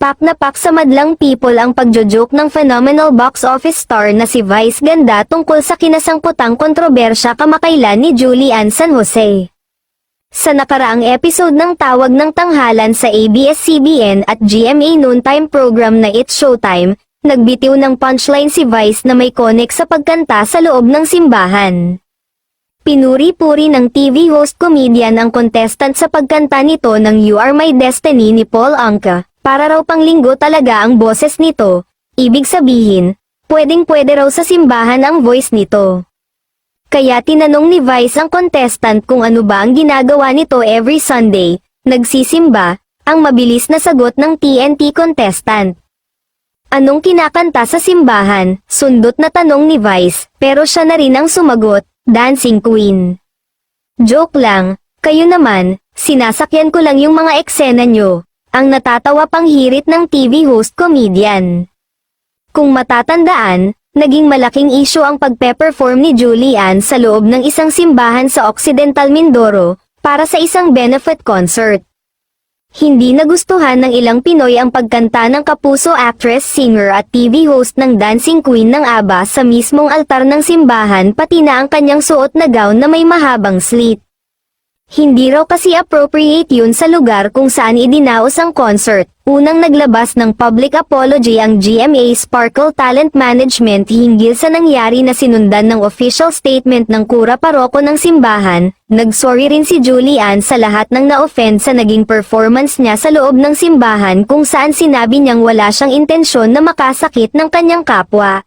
Pak na pak sa madlang people ang pagjojoke ng phenomenal box office star na si Vice Ganda tungkol sa kinasangkutang kontrobersya kamakailan ni Julian San Jose. Sa nakaraang episode ng Tawag ng Tanghalan sa ABS-CBN at GMA noontime program na It's Showtime, nagbitiw ng punchline si Vice na may connect sa pagkanta sa loob ng simbahan. Pinuri-puri ng TV host comedian ang contestant sa pagkanta nito ng You Are My Destiny ni Paul Anka. Para raw panglinggo talaga ang boses nito, ibig sabihin, pwedeng-pwede raw sa simbahan ang voice nito. Kaya tinanong ni Vice ang contestant kung ano ba ang ginagawa nito every Sunday, nagsisimba, ang mabilis na sagot ng TNT contestant. Anong kinakanta sa simbahan, sundot na tanong ni Vice, pero siya na rin ang sumagot, Dancing Queen. Joke lang, kayo naman, sinasakyan ko lang yung mga eksena nyo. Ang natatawa pang hirit ng TV host comedian. Kung matatandaan, naging malaking issue ang pagpe-perform ni Julian sa loob ng isang simbahan sa Occidental Mindoro, para sa isang benefit concert. Hindi nagustuhan ng ilang Pinoy ang pagkanta ng kapuso actress, singer at TV host ng Dancing Queen ng ABBA sa mismong altar ng simbahan pati na ang kanyang suot na gown na may mahabang slit. Hindi raw kasi appropriate yun sa lugar kung saan idinaos ang concert. Unang naglabas ng public apology ang GMA Sparkle Talent Management hinggil sa nangyari na sinundan ng official statement ng kura paroko ng simbahan. Nagsorry rin si Julian sa lahat ng na-offend sa naging performance niya sa loob ng simbahan kung saan sinabi niyang wala siyang intensyon na makasakit ng kanyang kapwa.